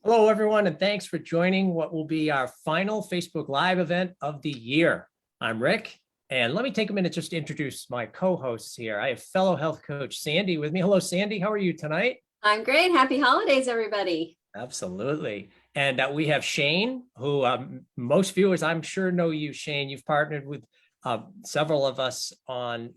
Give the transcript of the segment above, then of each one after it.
Hello, everyone, and thanks for joining what will be our final Facebook Live event of the year. I'm Rick, and let me take a minute just to introduce my co-hosts here. I have fellow health coach Sandi with me. Hello, Sandi. How are you tonight? I'm great. Happy holidays, everybody. Absolutely. And we have Shane, who most viewers, I'm sure, know you, Shane. You've partnered with several of us on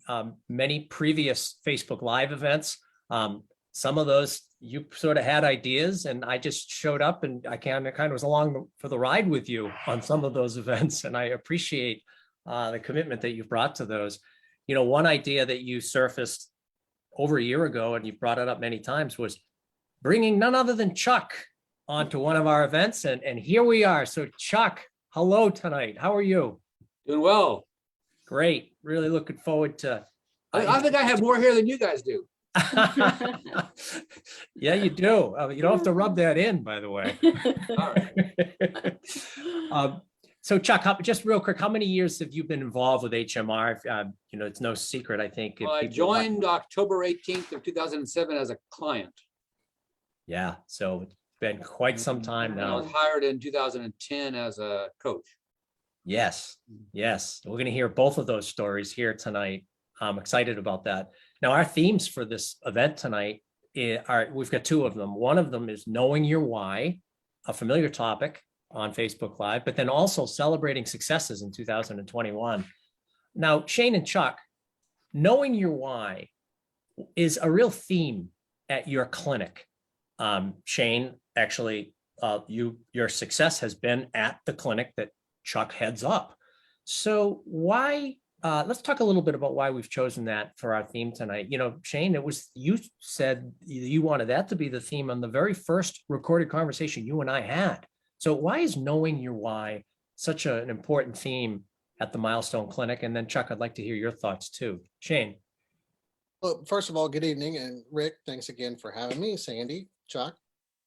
many previous Facebook Live events. Some of those you sort of had ideas, and I just showed up and I kind of was along for the ride with you on some of those events. And I appreciate the commitment that you've brought to those. You know, one idea that you surfaced over a year ago, and you've brought it up many times, was bringing none other than Chuck onto one of our events. And here we are. So Chuck, hello tonight. How are you? Doing well. Great. Really looking forward to. I think I have more hair than you guys do. Yeah, you do. You don't have to rub that in, by the way. All right. So Chuck, just real quick, how many years have you been involved with HMR? You know, it's no secret, I think. Well, I joined October 18th of 2007 as a client. Yeah, so it's been quite some time And I now. was hired in 2010 as a coach. Yes, yes. We're going to hear both of those stories here tonight. I'm excited about that. Now, our themes for this event tonight are, we've got two of them. One of them is knowing your why, a familiar topic on Facebook Live, but then also celebrating successes in 2021. Now, Shane and Chuck, knowing your why is a real theme at your clinic. Shane, actually, your success has been at the clinic that Chuck heads up. So why? Let's talk a little bit about why we've chosen that for our theme tonight. You know, Shane, you said you wanted that to be the theme on the very first recorded conversation you and I had. So why is knowing your why such an important theme at the Milestone Clinic? And then Chuck, I'd like to hear your thoughts too. Shane. Well, first of all, good evening. And Rick, thanks again for having me, Sandi, Chuck,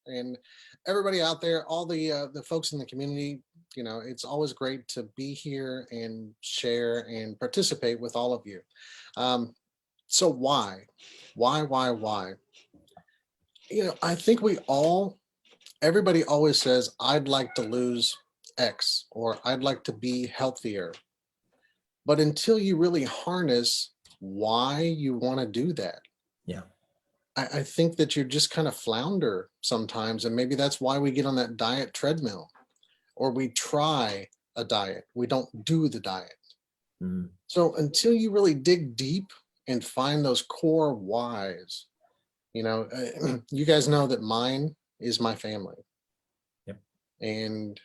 and everybody out there, all the folks in the community. You know, it's always great to be here and share and participate with all of you. So why? You know, I think everybody always says, I'd like to lose X, or I'd like to be healthier. But until you really harness why you want to do that, Yeah, I think that you just kind of flounder sometimes. And maybe that's why we get on that diet treadmill, or we try a diet. We don't do the diet. Mm. So until you really dig deep and find those core whys, you know, you guys know that mine is my family. Yep. And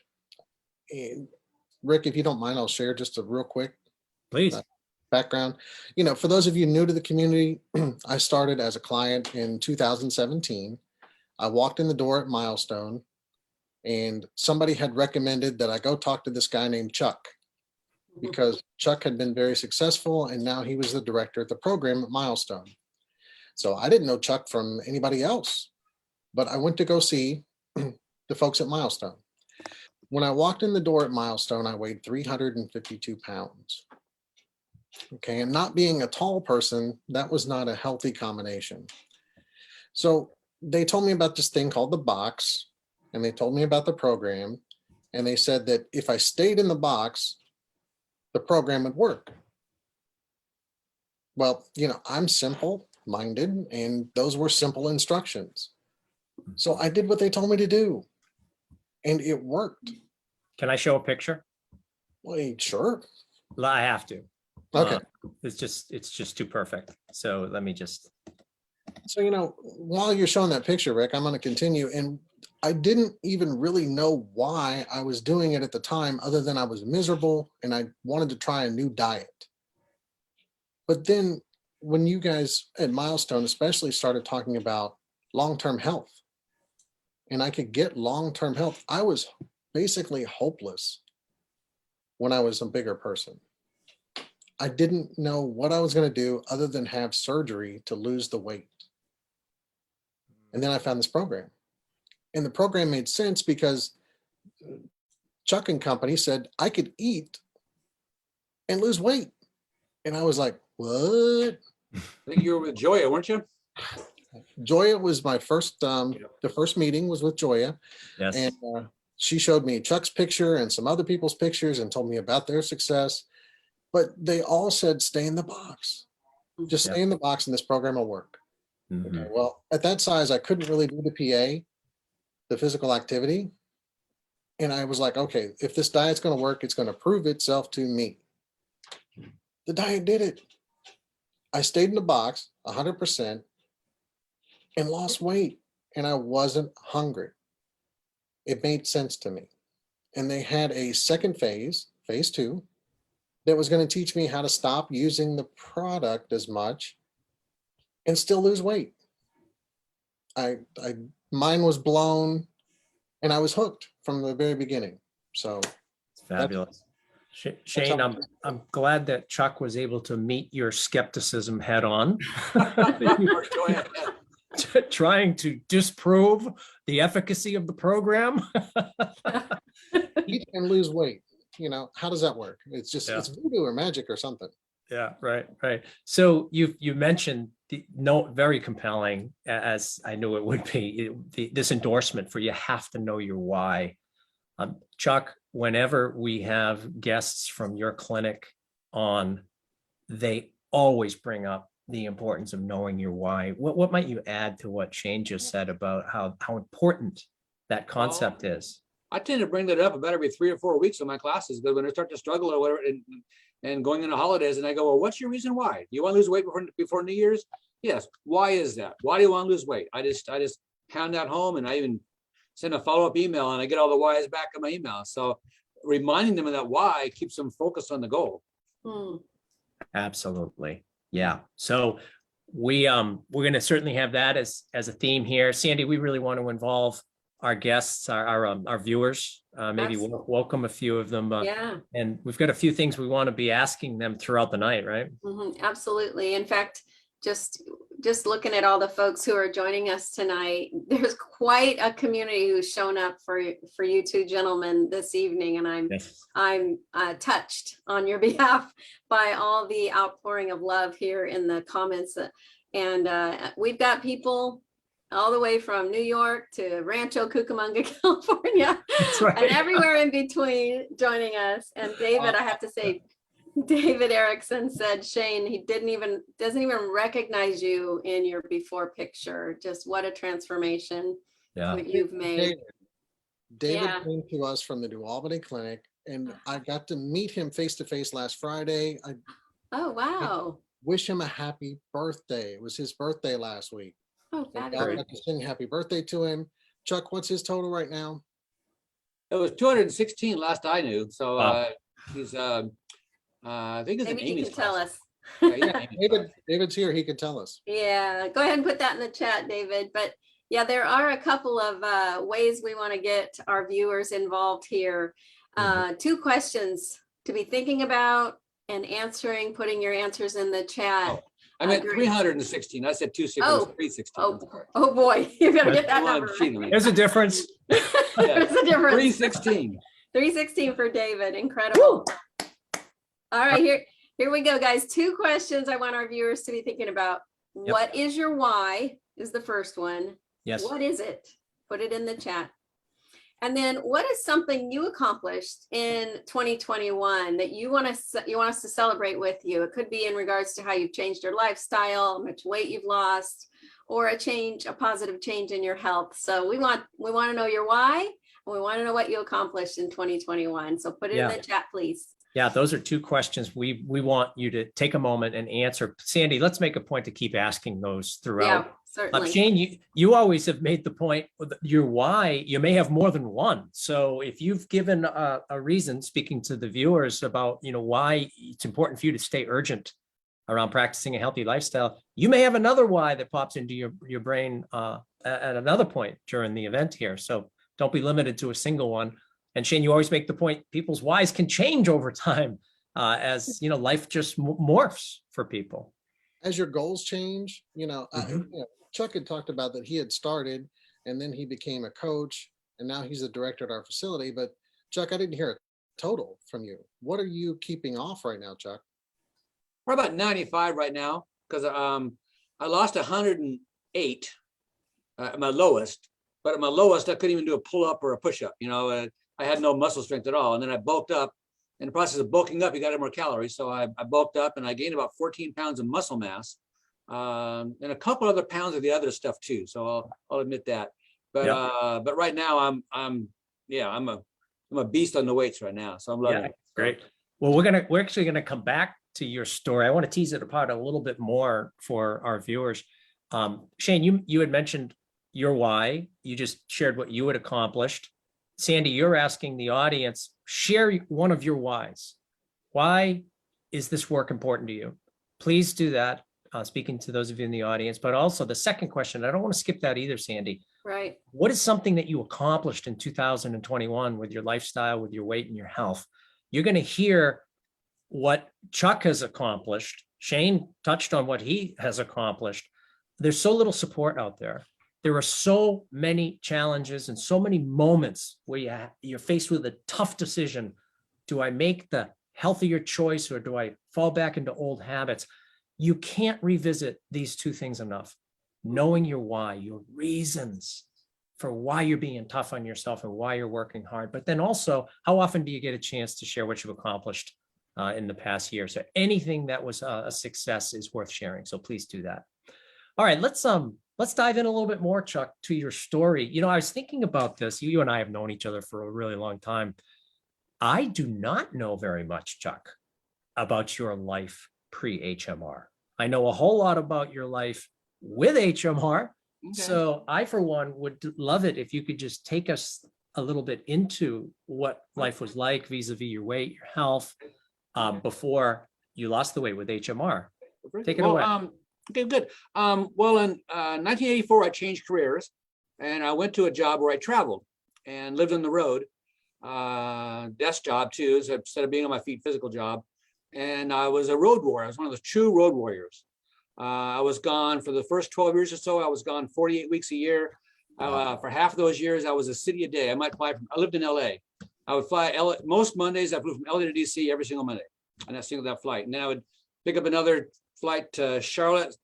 Rick, if you don't mind, I'll share just a real quick Please. Background. You know, for those of you new to the community, I started as a client in 2017. I walked in the door at Milestone, and somebody had recommended that I go talk to this guy named Chuck, because Chuck had been very successful and now he was the director of the program at Milestone. So I didn't know Chuck from anybody else, but I went to go see the folks at Milestone. When I walked in the door at Milestone, I weighed 352 pounds. Okay, and not being a tall person, that was not a healthy combination. So they told me about this thing called the box, and they told me about the program, and they said that if I stayed in the box, the program would work. Well, you know, I'm simple-minded, and those were simple instructions. So I did what they told me to do, and it worked. Can I show a picture? Wait, sure. I have to. Okay. It's just too perfect. So let me just. So, you know, while you're showing that picture, Rick, I'm going to continue. And I didn't even really know why I was doing it at the time, other than I was miserable and I wanted to try a new diet. But then when you guys at Milestone especially started talking about long-term health, and I could get long-term health, I was basically hopeless when I was a bigger person. I didn't know what I was going to do other than have surgery to lose the weight. And then I found this program. And the program made sense because Chuck and company said I could eat and lose weight. And I was like, what? I think you were with Joya, weren't you? Joya was my first, the first meeting was with Joya. Yes. And she showed me Chuck's picture and some other people's pictures and told me about their success. But they all said, stay in the box. Just stay in the box and this program will work. Mhm. Okay, well, at that size, I couldn't really do the PA, the physical activity. And I was like, okay, if this diet's going to work, it's going to prove itself to me. The diet did it. I stayed in the box 100% and lost weight. And I wasn't hungry. It made sense to me. And they had a second phase, phase 2, that was going to teach me how to stop using the product as much and still lose weight. Mine was blown and I was hooked from the very beginning. So It's fabulous. Shane, I'm glad that Chuck was able to meet your skepticism head on. Trying to disprove the efficacy of the program. eat and lose weight. You know, how does that work? It's just, Yeah. it's voodoo or magic or something. Yeah, right. So you mentioned very compelling, as I knew it would be, this endorsement for you have to know your why. Chuck, whenever we have guests from your clinic on, they always bring up the importance of knowing your why. What might you add to what Shane just said about how important that concept is? I tend to bring that up about every 3 or 4 weeks in my classes, but when I start to struggle or whatever, and going into holidays, and I go, well, what's your reason why? You want to lose weight before New Year's? Yes. Why is that? Why do you want to lose weight? I just pound that home, and I even send a follow-up email, and I get all the whys back in my email. So reminding them of that why keeps them focused on the goal. Absolutely. Yeah. So we're going to certainly have that as a theme here. Sandi, we really want to involve our guests, our viewers, maybe welcome a few of them. Yeah. And we've got a few things we want to be asking them throughout the night, right? Absolutely. In fact, just looking at all the folks who are joining us tonight, there's quite a community who's shown up for you two gentlemen this evening, and I'm touched on your behalf by all the outpouring of love here in the comments. And we've got people all the way from New York to Rancho Cucamonga, California, That's right. and everywhere in between joining us. And David, I have to say, David Erickson said, Shane, he doesn't even recognize you in your before picture. Just what a transformation that you've made. David came to us from the New Albany Clinic, and I got to meet him face to face last Friday. Oh, wow. Wish him a happy birthday. It was his birthday last week. Oh, I fabulous. got to sing happy birthday to him. Chuck, what's his total right now? It was 216 last I knew. So Wow. he's I think it's Maybe an he Amy's can tell class. us. Yeah, he's an Amy's class. David's here. He can tell us. Yeah, go ahead and put that in the chat, David. But yeah, there are a couple of ways we want to get our viewers involved here. 2 questions to be thinking about and answering, putting your answers in the chat. I meant 316. I said 260. Oh. It was 316. Oh boy, you gotta get that Come on, number. cheating me. There's a difference. There's a difference. 316. 316 for David. Incredible. All right, here we go, guys. 2 questions I want our viewers to be thinking about. Yep. What is your why is the first one. Yes. What is it? Put it in the chat. And then what is something you accomplished in 2021 that you want us to celebrate with you? It could be in regards to how you've changed your lifestyle, how much weight you've lost, or a positive change in your health. So we want to know your why, and we want to know what you accomplished in 2021. So put it in the chat, please. Yeah, those are 2 questions we want you to take a moment and answer. Sandi, let's make a point to keep asking those throughout. Yeah, certainly. Shane, you always have made the point with your why. You may have more than one. So if you've given a reason, speaking to the viewers about why it's important for you to stay urgent around practicing a healthy lifestyle, you may have another why that pops into your brain at another point during the event here. So don't be limited to a single one. And Shane, you always make the point, people's whys can change over time as life just morphs for people. As your goals change, Chuck had talked about that he had started and then he became a coach and now he's the director at our facility. But Chuck, I didn't hear a total from you. What are you keeping off right now, Chuck? We're about 95 right now because I lost 180 8 at my lowest, but at my lowest, I couldn't even do a pull up or a push up. I had no muscle strength at all. And then I bulked up. In the process of bulking up, you got more calories. So I bulked up and I gained about 14 pounds of muscle mass, and a couple other pounds of the other stuff too. So I'll admit that. But right now I'm a beast on the weights right now. So I'm loving it. Great. Well, we're actually gonna come back to your story. I want to tease it apart a little bit more for our viewers. Shane, you had mentioned your why. You just shared what you had accomplished. Sandi, you're asking the audience, share one of your whys. Why is this work important to you? Please do that, speaking to those of you in the audience. But also the second question, I don't want to skip that either, Sandi. Right. What is something that you accomplished in 2021 with your lifestyle, with your weight and your health? You're going to hear what Chuck has accomplished. Shane touched on what he has accomplished. There's so little support out there. There are so many challenges and so many moments where you're faced with a tough decision. Do I make the healthier choice or do I fall back into old habits? You can't revisit these two things enough. Knowing your why, your reasons for why you're being tough on yourself and why you're working hard. But then also, how often do you get a chance to share what you've accomplished in the past year? So anything that was a success is worth sharing. So please do that. All right, let's dive in a little bit more, Chuck, to your story. I was thinking about this. You and I have known each other for a really long time. I do not know very much, Chuck, about your life pre-HMR. I know a whole lot about your life with HMR. Okay. So I, for one, would love it if you could just take us a little bit into what life was like vis-a-vis your weight, your health, before you lost the weight with HMR. Take it away. Okay, good. Well, in 1984, I changed careers and I went to a job where I traveled and lived on the road, desk job too, so instead of being on my feet, physical job. And I was a road warrior. I was one of those true road warriors. I was gone for the first 12 years or so. I was gone 48 weeks a year. For half of those years, I was a city a day. I lived in LA. I would fly most Mondays. I flew from LA to DC every single Monday on that flight. And then I would pick up another flight to Charlotte,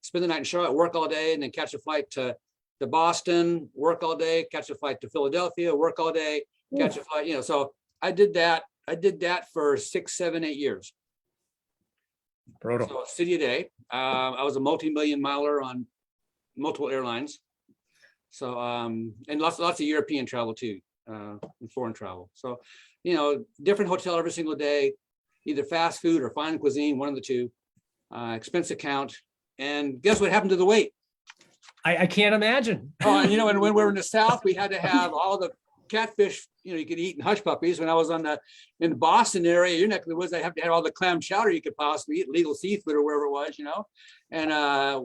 spend the night in Charlotte, work all day, and then catch a flight to Boston, work all day, catch a flight to Philadelphia, work all day, catch a flight, so I did that. I did that for 6, 7, 8 years. Brutal. So a city a day. I was a multi-million miler on multiple airlines. So, and lots of European travel too, and foreign travel. So, different hotel every single day, either fast food or fine cuisine, one of the two. Expense account, and guess what happened to the weight? I can't imagine. Oh, and when we were in the South, we had to have all the catfish you could eat in hush puppies. When I was in the Boston area, your neck of the woods, I have to have all the clam chowder you could possibly eat, legal seafood or wherever it was, and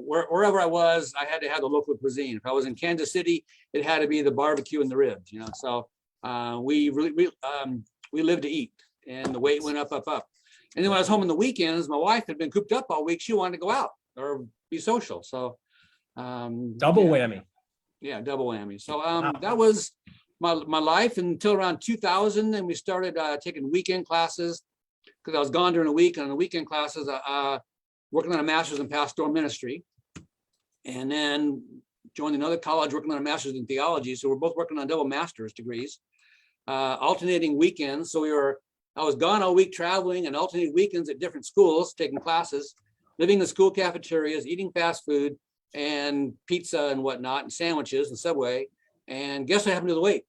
wherever I was, I had to have the local cuisine. If I was in Kansas City, it had to be the barbecue and the ribs, So we lived to eat, and the weight went up. And then when I was home on the weekends, my wife had been cooped up all week. She wanted to go out or be social. So double whammy. Yeah, double whammy. So that was my life until around 2000. And we started taking weekend classes because I was gone during the week. And on the weekend classes, working on a master's in pastoral ministry. And then joined another college working on a master's in theology. So we're both working on double master's degrees, alternating weekends. So I was gone all week traveling and alternating weekends at different schools, taking classes, living in school cafeterias, eating fast food and pizza and whatnot, and sandwiches and Subway. And guess what happened to the weight?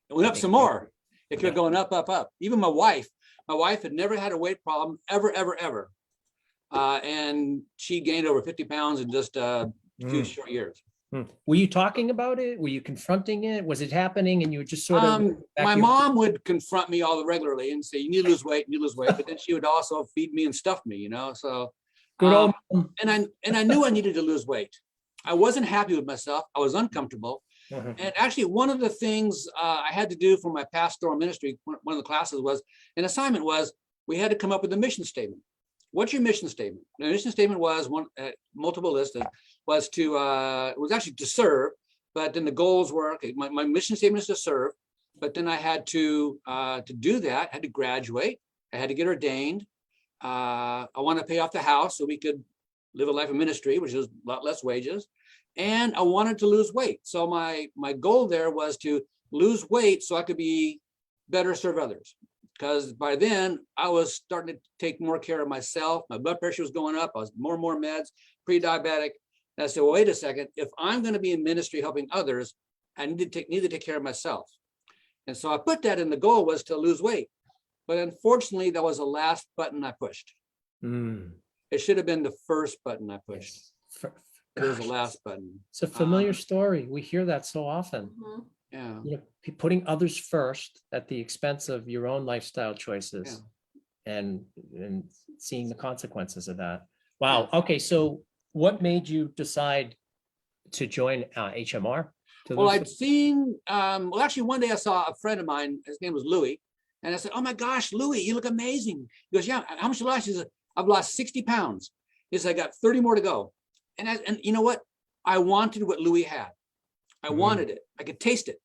It went up some more. It kept going up. Even my wife had never had a weight problem ever. And she gained over 50 pounds in just a few short years. Were you talking about it? Were you confronting it? Was it happening and you would just sort of my mom would confront me all regularly and say, you need to lose weight, but then she would also feed me and stuff me, so good old and I knew I needed to lose weight. I wasn't happy with myself. I was uncomfortable. And actually one of the things I had to do for my pastoral ministry, one of the classes was, an assignment was, we had to come up with a mission statement. What's your mission statement? The mission statement was multiple listed, was it was actually to serve, but then the goals were, okay, my mission statement is to serve, but then I had to do that, I had to graduate, I had to get ordained. I want to pay off the house so we could live a life of ministry, which is a lot less wages. And I wanted to lose weight. So my goal there was to lose weight so I could be better serve others. Because by then I was starting to take more care of myself. My blood pressure was going up. I was more and more meds, pre-diabetic. And I said, well, wait a second. If I'm going to be in ministry helping others, I need to take care of myself. And so I put that in, the goal was to lose weight. But unfortunately, that was the last button I pushed. It should have been the first button I pushed. It was the last button. It's a familiar story. We hear that so often. Mhm. Yeah. You know, putting others first at the expense of your own lifestyle choices, and seeing the consequences of that. Wow. Okay. So what made you decide to join HMR? Well, I'd seen, well, actually one day I saw a friend of mine, his name was Louis. And I said, oh my gosh, Louis, you look amazing. He goes, yeah, how much you lost? He said, I've lost 60 pounds. He said, I got 30 more to go. And you know what? I wanted what Louis had. I wanted it. I could taste it,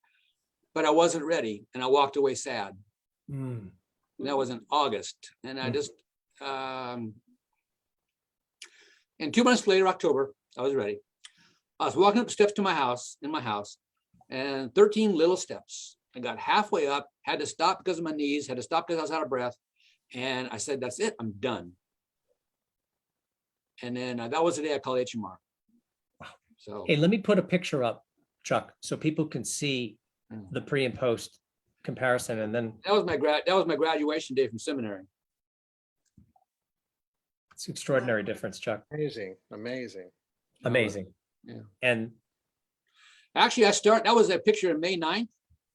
but I wasn't ready. And I walked away sad. And that was in August. And I just, and 2 months later, October, I was ready. I was walking up the steps to my house, and 13 little steps. I got halfway up, had to stop because of my knees, had to stop because I was out of breath. And I said, that's it, I'm done. And then that was the day I called HMR. Wow. So, hey, let me put a picture up, Chuck, so people can see the pre and post comparison. And then that was my graduation day from seminary. it's extraordinary difference, Chuck. Amazing, amazing. Amazing. Yeah. And actually, that was a picture of May 9th.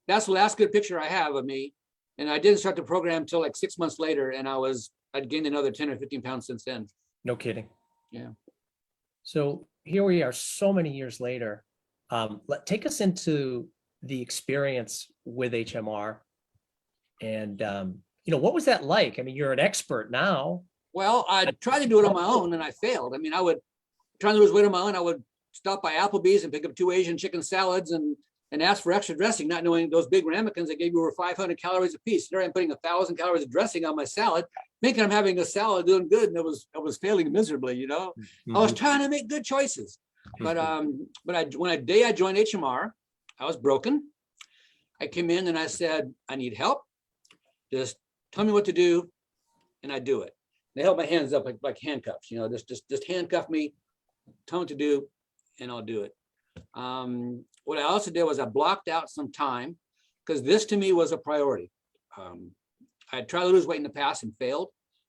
That's the last good picture I have of me. And I didn't start the program until like 6 months later. And I'd gained another 10 or 15 pounds since then. no kidding. Yeah. So here we are so many years later. Take us into the experience with HMR. And, what was that like? I mean, you're an expert now. Well, I tried to do it on my own and I failed. I mean, I would try to lose weight on my own. I would stop by Applebee's and pick up 2 Asian chicken salads and ask for extra dressing, not knowing those big ramekins that gave you over 500 calories a piece. There I'm putting 1,000 calories of dressing on my salad, thinking I'm having a salad doing good, and I was failing miserably. I was trying to make good choices, but when I joined HMR, I was broken. I came in and I said, I need help. Just tell me what to do, and I do it. They held my hands up like handcuffs. Just handcuff me, tell me what to do, and I'll do it. What I also did was I blocked out some time because this to me was a priority. I tried to lose weight in the past and failed,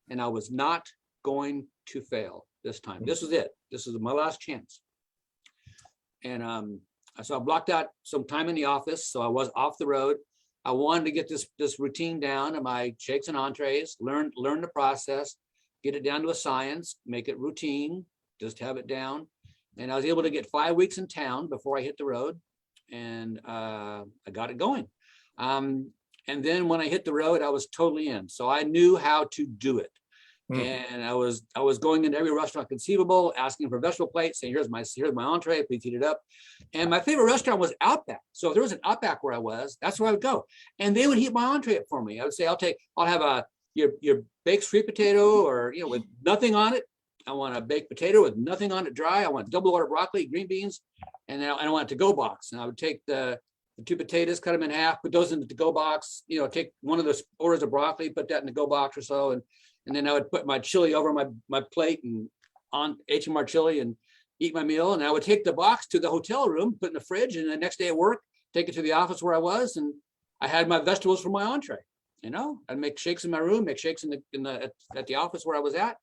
and I was not going to fail this time. This was it. This was my last chance. And so I blocked out some time in the office, so I was off the road. I wanted to get this routine down of my shakes and entrees, learn the process, get it down to a science, make it routine, just have it down. And I was able to get 5 weeks in town before I hit the road, and I got it going. And then when I hit the road, I was totally in. So I knew how to do it. And I was going into every restaurant conceivable, asking for vegetable plates, saying, here's my entree, please heat it up. And my favorite restaurant was Outback. So if there was an Outback where I was, that's where I would go. And they would heat my entree up for me. I would say, I'll have your baked sweet potato, or with nothing on it. I want a baked potato with nothing on it dry. I want double order broccoli, green beans, and then I want a to-go box. And I would take the 2 potatoes, cut them in half, put those in the to-go box, take one of the orders of broccoli, put that in the to-go box or so. And then I would put my chili over my plate and on HMR chili and eat my meal. And I would take the box to the hotel room, put it in the fridge, and the next day at work, take it to the office where I was. And I had my vegetables for my entree. I'd make shakes in my room, make shakes at the office where I was at.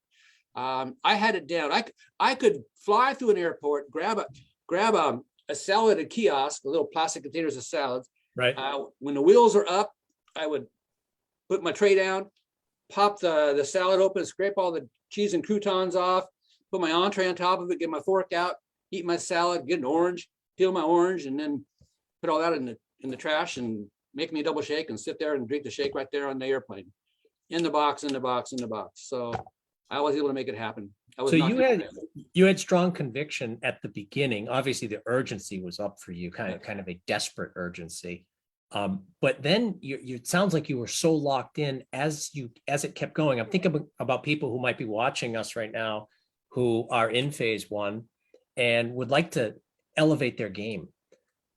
I had it down. I could fly through an airport, grab a salad at kiosk, a little plastic containers of salads. Right. When the wheels are up, I would put my tray down, pop the salad open, scrape all the cheese and croutons off, put my entree on top of it, get my fork out, eat my salad, get an orange, peel my orange, and then put all that in the trash and make me a double shake and sit there and drink the shake right there on the airplane. In the box. So I was able to make it happen. So you had strong conviction at the beginning. Obviously, the urgency was up for you, kind of a desperate urgency. But then it sounds like you were so locked in as it kept going. I'm thinking about people who might be watching us right now, who are in phase one and would like to elevate their game.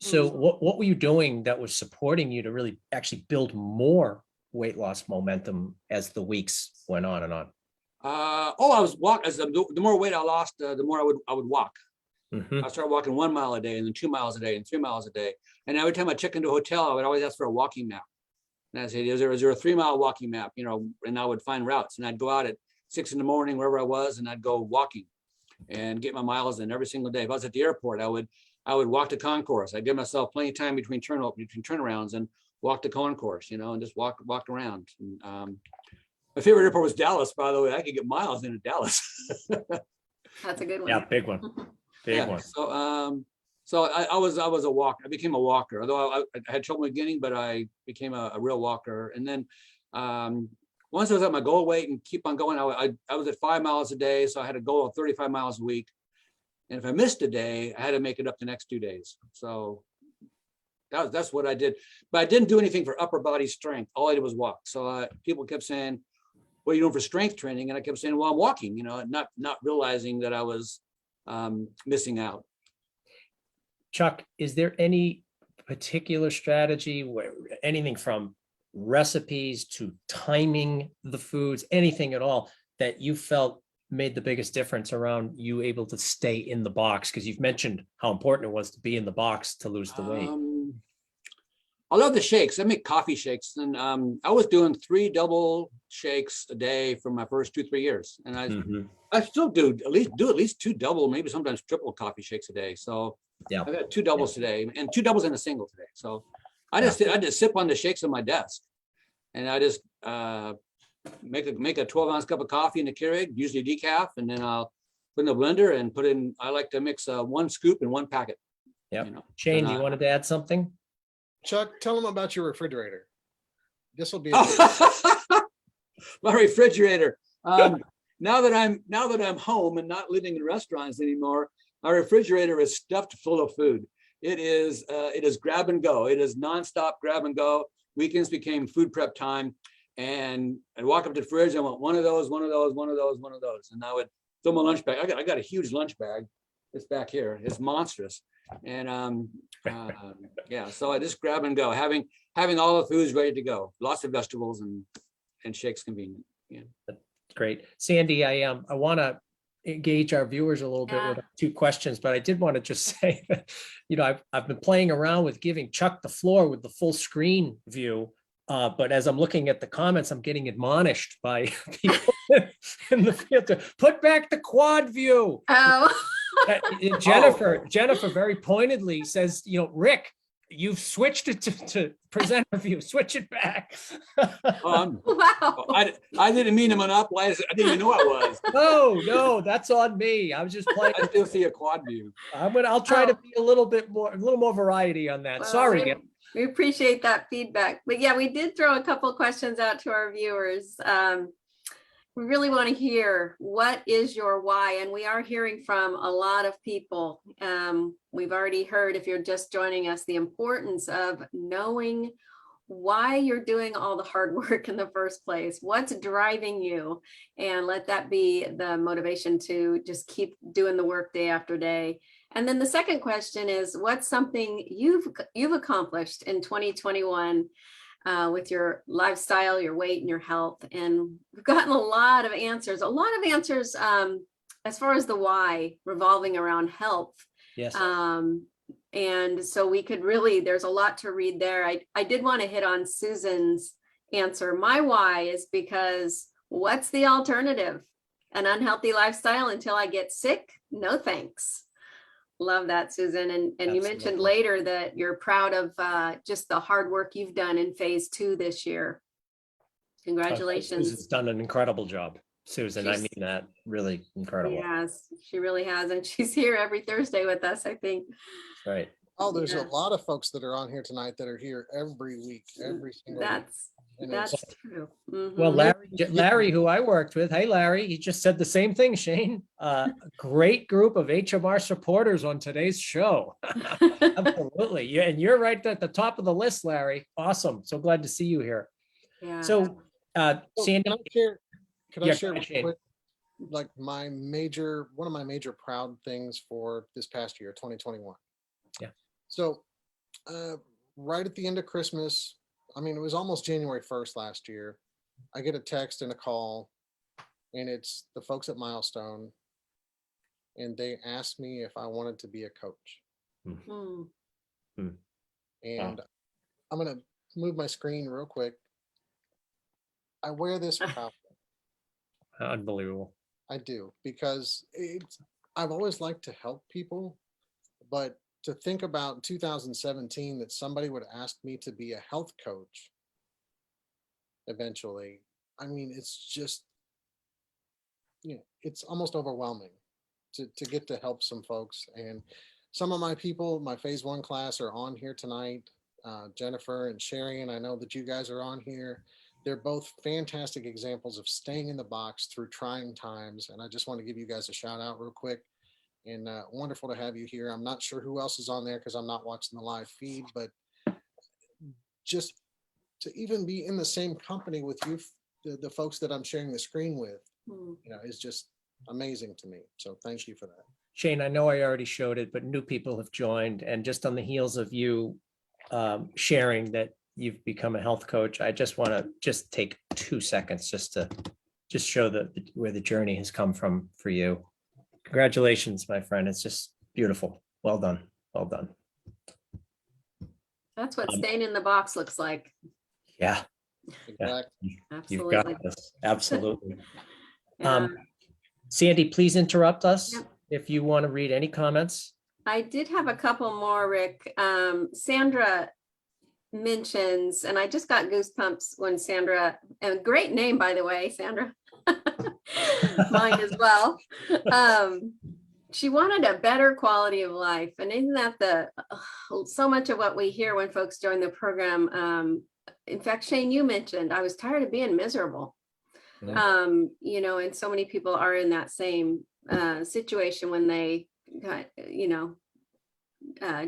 So what were you doing that was supporting you to really actually build more weight loss momentum as the weeks went on and on? I was walking. The more weight I lost, the more I would walk. I started walking 1 mile a day, and then 2 miles a day, and 3 miles a day. And every time I check into a hotel, I would always ask for a walking map. And I said, is there a 3 mile walking map? You know, and I would find routes, and I'd go out at 6 in the morning, wherever I was, and I'd go walking and get my miles in every single day. If I was at the airport, I would walk to concourse. I'd give myself plenty of time between turnarounds and walk to concourse, you know, and just walk around. And, my favorite airport was Dallas, by the way. I could get miles into Dallas. That's a good one. Yeah, big one. Big one. So I was a walker. I became a walker, although I had trouble in the beginning, but I became a real walker. And then once I was at my goal weight and keep on going, I was at 5 miles a day. So I had a goal of 35 miles a week. And if I missed a day, I had to make it up the next 2 days. So that's what I did. But I didn't do anything for upper body strength. All I did was walk. So people kept saying, what are you doing for strength training? And I kept saying, well, I'm walking, you know, not realizing that I was missing out. Chuck, is there any particular strategy where anything from recipes to timing the foods, anything at all that you felt made the biggest difference around you able to stay in the box? Because you've mentioned how important it was to be in the box to lose the weight. I love the shakes. I make coffee shakes, and I was doing 3 double shakes a day for my first 2-3 years, and I still do at least 2 double, maybe sometimes triple coffee shakes a day. So yeah, I've had 2 doubles today, and 2 doubles and a single today. So I just sip on the shakes on my desk, and I just make a 12-ounce cup of coffee in a Keurig, usually decaf, and then I'll put in the blender and put in. I like to mix 1 scoop in 1 packet. Yeah. You know? Shane, you wanted to add something? Chuck, tell them about your refrigerator. This will be my refrigerator. Now that I'm home and not living in restaurants anymore, our refrigerator is stuffed full of food. It is grab and go. It is nonstop grab and go. Weekends became food prep time, and I'd walk up to the fridge. I want one of those, and I would fill my lunch bag. I got a huge lunch bag. It's back here. It's monstrous. And yeah, so I just grab and go, having all the foods ready to go, lots of vegetables and shakes convenient. Yeah, that's great. Sandi, I want to engage our viewers a little bit with 2 questions, but I did want to just say that, you know, I've been playing around with giving Chuck the floor with the full screen view, but as I'm looking at the comments, I'm getting admonished by people in the field to put back the quad view. Oh. Jennifer very pointedly says, you know, Rick, you've switched it to presenter view. Switch it back. Wow. I didn't mean to monopolize it. I didn't even know I was. No, that's on me. I was just playing. I still see a quad view. I'll try to be a little more variety on that. Well, Sorry. We appreciate that feedback. But yeah, we did throw a couple questions out to our viewers. We really want to hear, what is your why? And we are hearing from a lot of people. We've already heard, if you're just joining us, the importance of knowing why you're doing all the hard work in the first place, what's driving you, and let that be the motivation to just keep doing the work day after day. And then the second question is, what's something you've accomplished in 2021 with your lifestyle, your weight, and your health? And we've gotten a lot of answers as far as the why, revolving around health. Yes. And so we could really, there's a lot to read there. I did want to hit on Susan's answer. My why is because what's the alternative? An unhealthy lifestyle until I get sick? No thanks. Love that, Susan. And you mentioned later that you're proud of just the hard work you've done in phase 2 this year. Congratulations. Susan's done an incredible job, Susan. I mean that, really incredible. Yes, she really has. And she's here every Thursday with us, I think. Right. Oh, there's a lot of folks that are on here tonight that are here every week, every single week. That's true. Mm-hmm. Well, Larry, who I worked with, hey, Larry, he just said the same thing, Shane. Great group of HMR supporters on today's show. Absolutely. Yeah, and you're right at the top of the list, Larry. Awesome. So glad to see you here. Yeah. So, Sandi. Can I share real quick? like one of my major proud things for this past year, 2021. Yeah. So right at the end of Christmas, I mean, it was almost January 1st last year, I get a text and a call, and it's the folks at Milestone, and they asked me if I wanted to be a coach. Mm. And I'm going to move my screen real quick. I wear this proudly. Unbelievable. I do, because I've always liked to help people, but to think about 2017 that somebody would ask me to be a health coach eventually, I mean, it's just, it's almost overwhelming to get to help some folks. And some of my people, my phase 1 class, are on here tonight. Jennifer and Sherry, and I know that you guys are on here. They're both fantastic examples of staying in the box through trying times. And I just want to give you guys a shout out real quick. And wonderful to have you here. I'm not sure who else is on there because I'm not watching the live feed, but just to even be in the same company with you, the folks that I'm sharing the screen with, is just amazing to me. So thank you for that. Shane, I know I already showed it, but new people have joined, and just on the heels of you sharing that you've become a health coach, I just want to take 2 seconds just to show where the journey has come from for you. Congratulations, my friend. It's just beautiful. Well done. Well done. That's what staying in the box looks like. Yeah. Exactly. You've Absolutely. got this. Absolutely. Yeah. Sandy, please interrupt us Yep. if you want to read any comments. I did have a couple more, Rick. Sandra mentions, and I just got goosebumps when Sandra, and great name, by the way, Sandra, mine as well. She wanted a better quality of life. And isn't that so much of what we hear when folks join the program? In fact, Shane, you mentioned, I was tired of being miserable. Yeah. And so many people are in that same situation when they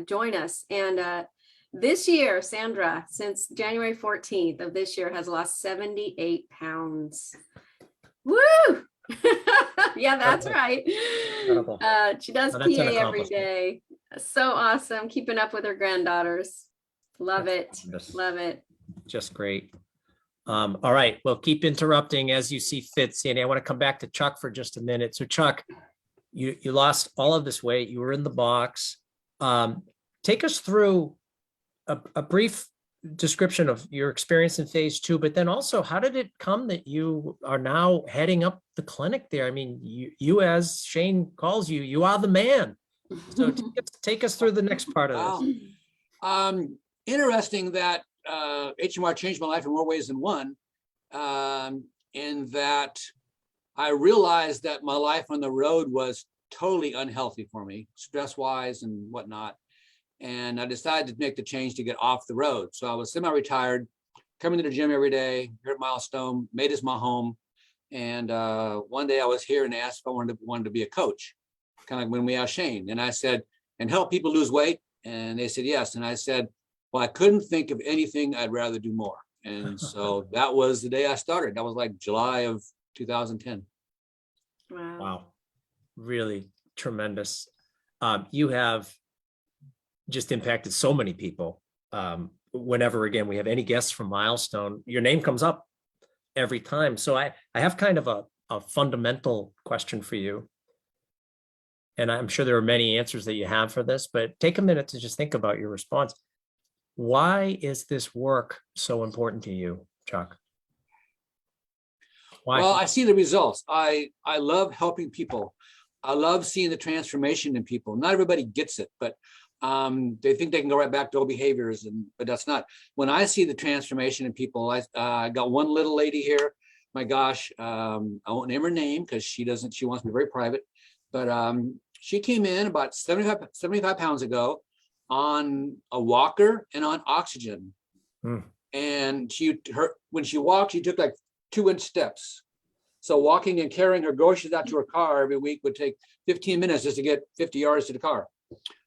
join us. And this year, Sandra, since January 14th of this year, has lost 78 pounds. Woo! Yeah, that's right. Incredible. She does Oh, that's an PA every accomplishment. day. So awesome. Keeping up with her granddaughters. Love it. Tremendous. Love it. Just great. All right. Well, keep interrupting as you see fit, Sandy. I want to come back to Chuck for just a minute. So Chuck, you lost all of this weight. You were in the box. Take us through a brief description of your experience in phase 2, but then also how did it come that you are now heading up the clinic there? I mean, you as Shane calls you, you are the man. So take us through the next part of this. Interesting that HMR changed my life in more ways than one, in that I realized that my life on the road was totally unhealthy for me, stress-wise and whatnot. And I decided to make the change to get off the road. So I was semi-retired, coming to the gym every day here at Milestone, made this my home. And one day I was here and asked if I wanted to be a coach, kind of like when we asked Shane. And I said, and help people lose weight. And they said, yes. And I said, well, I couldn't think of anything I'd rather do more. And so that was the day I started. That was like July of 2010. Wow. Really tremendous. You have just impacted so many people. Whenever, again, we have any guests from Milestone, your name comes up every time. So I have kind of a fundamental question for you. And I'm sure there are many answers that you have for this, but take a minute to just think about your response. Why is this work so important to you, Chuck? Why? Well, I see the results. I love helping people. I love seeing the transformation in people. Not everybody gets it, but they think they can go right back to old behaviors, but that's not. When I see the transformation in people, I got one little lady here. My gosh, I won't name her name because she wants to be very private, but she came in about 75 pounds ago on a walker and on oxygen. And when she walked, she took like 2-inch steps. So walking and carrying her groceries out to her car every week would take 15 minutes just to get 50 yards to the car.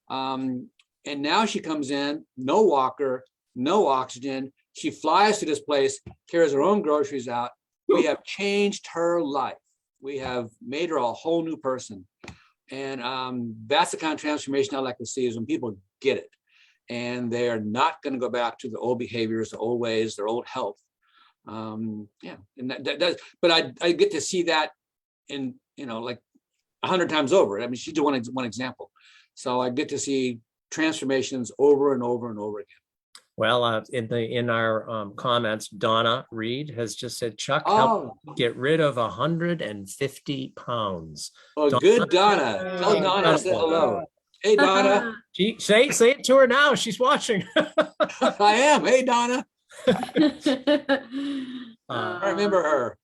And now she comes in, no walker, no oxygen. She flies to this place, carries her own groceries out. We have changed her life. We have made her a whole new person. And that's the kind of transformation I like to see, is when people get it and they're not going to go back to the old behaviors, the old ways, their old health. Yeah, and that does, but I get to see that in, like 100 times over. I mean, she's just one example. So I get to see transformations over and over and over again. Well, in our comments, Donna Reed has just said, Chuck, help get rid of 150 pounds. Oh, Donna, good, Donna. Tell Donna I said hello. Hey, Donna. Say it to her now. She's watching. I am. Hey, Donna. I remember her.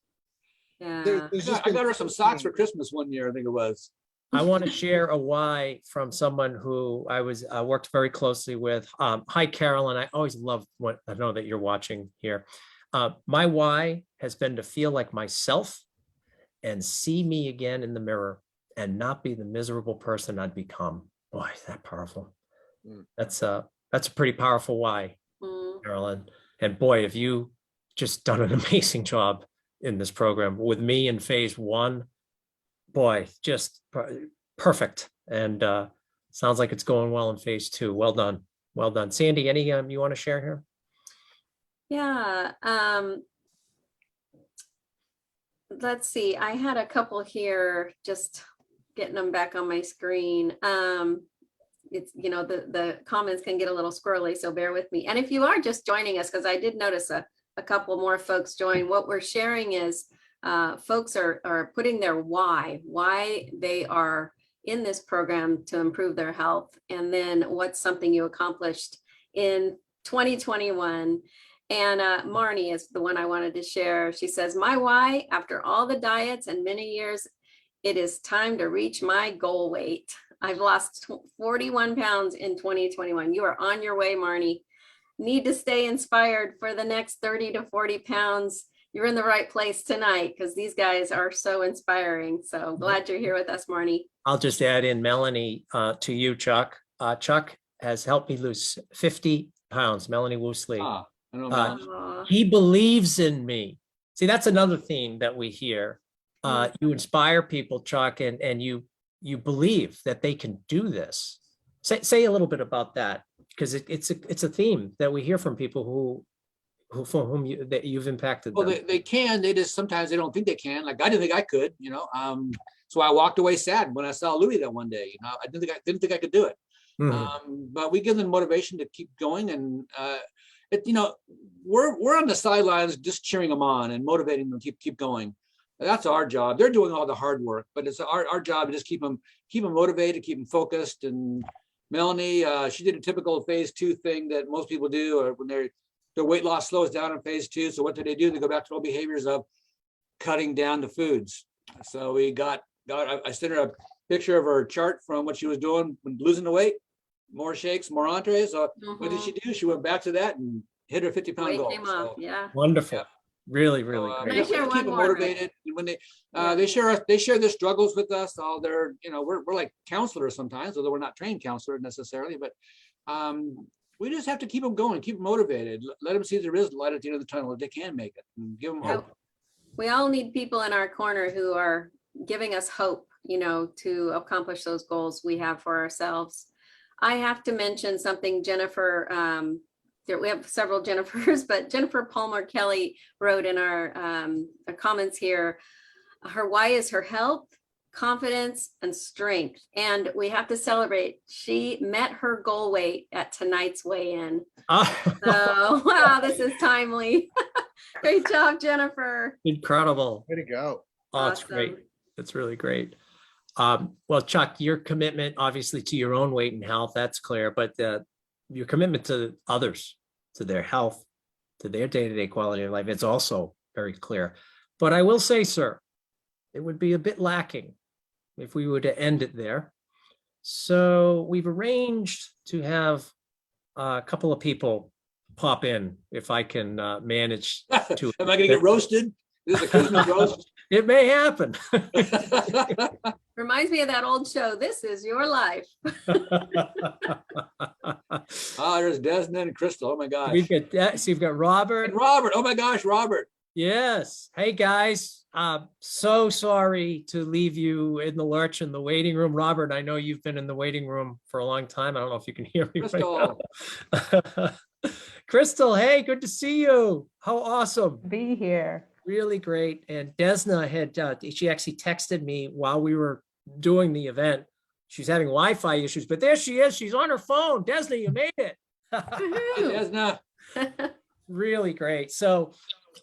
Yeah. I got her some socks for Christmas one year, I think it was. I want to share a why from someone who I worked very closely with. Hi, Carolyn. I always love what I know that you're watching here. My why has been to feel like myself and see me again in the mirror and not be the miserable person I'd become. Boy, is that powerful. That's a pretty powerful why, Carolyn. And boy, have you just done an amazing job in this program with me in phase 1. Boy, just perfect. And sounds like it's going well in phase 2. Well done. Well done. Sandi, any you want to share here? Yeah. Let's see. I had a couple here, just getting them back on my screen. It's, the comments can get a little squirrely, so bear with me. And if you are just joining us, because I did notice a couple more folks join, what we're sharing is folks are putting their why they are in this program to improve their health, and then what's something you accomplished in 2021. And Marnie is the one I wanted to share. She says, my why, after all the diets and many years, it is time to reach my goal weight. I've lost 41 pounds in 2021. You are on your way, Marnie. Need to stay inspired for the next 30 to 40 pounds. You're in the right place tonight, because these guys are so inspiring. So glad you're here with us, Marnie. I'll just add in Melanie to you, Chuck. Chuck has helped me lose 50 pounds, Melanie Woosley. He believes in me. See, that's another theme that we hear. You inspire people, Chuck, and you believe that they can do this. Say a little bit about that, because it's a theme that we hear from people who for whom you've impacted. Well, them. they can. They just sometimes they don't think they can. Like, I didn't think I could. So I walked away sad when I saw Louis that one day. I didn't think I could do it. But we give them motivation to keep going, and we're on the sidelines just cheering them on and motivating them to keep going. That's our job. They're doing all the hard work, but it's our job to just keep them motivated, keep them focused. And Melanie, she did a typical phase 2 thing that most people do, or when their weight loss slows down in phase 2. So what do? They go back to old behaviors of cutting down the foods. So I sent her a picture of her chart from what she was doing when losing the weight, more shakes, more entrees. So what did she do? She went back to that and hit her 50-pound goal. So, yeah. Wonderful. Yeah. Really great. Keep them motivated. When they share their struggles with us. All their, we're like counselors sometimes, although we're not trained counselors necessarily, but we just have to keep them going, keep them motivated, let them see there is light at the end of the tunnel, if they can make it, and give them hope. We all need people in our corner who are giving us hope, to accomplish those goals we have for ourselves. I have to mention something Jennifer, we have several Jennifers, but Jennifer Palmer Kelly wrote in our comments here, her why is her health, confidence, and strength. And we have to celebrate. She met her goal weight at tonight's weigh-in. So, wow, this is timely. Great job, Jennifer. Incredible. Way to go. Oh, awesome. It's great. That's really great. Well, Chuck, your commitment, obviously, to your own weight and health, that's clear, but your commitment to others, to their health, to their day-to-day quality of life, it's also very clear. But I will say, sir, it would be a bit lacking if we were to end it there. So we've arranged to have a couple of people pop in, if I can manage to. Am I going to get roasted? This is a Christmas roast. It may happen. Reminds me of that old show, This Is Your Life. There's Desmond and Crystal. Oh my gosh. So you've got Robert. And Robert. Oh my gosh, Robert. Yes. Hey, guys. So sorry to leave you in the lurch in the waiting room. Robert, I know you've been in the waiting room for a long time. I don't know if you can hear me Crystal. right now. Crystal, hey, good to see you. How awesome. Be here. Really great. And Desna had, she actually texted me while we were doing the event. She's having Wi-Fi issues, but there she is. She's on her phone. Desna, you made it. Desna. Really great. So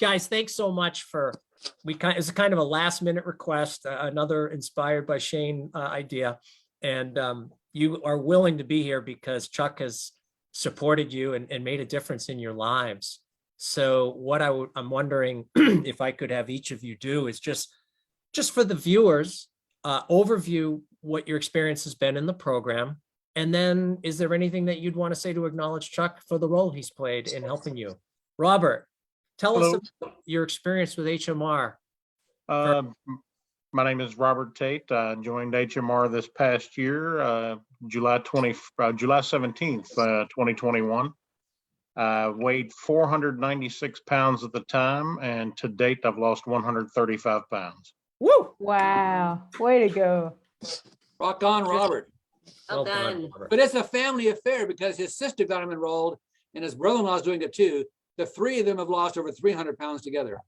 guys, thanks so much for, it's kind of a last minute request, another inspired by Shane idea. And you are willing to be here because Chuck has supported you and made a difference in your lives. So what I'm wondering if I could have each of you do is just for the viewers, overview what your experience has been in the program. And then is there anything that you'd want to say to acknowledge Chuck for the role he's played in helping you? Robert, tell us about your experience with HMR. My name is Robert Tate. I joined HMR this past year, July 17th, 2021. Weighed 496 pounds at the time, and to date, I've lost 135 pounds. Woo! Wow. Way to go. Rock on, Robert. Well done. Robert. But it's a family affair because his sister got him enrolled and his brother-in-law is doing it too. The three of them have lost over 300 pounds together.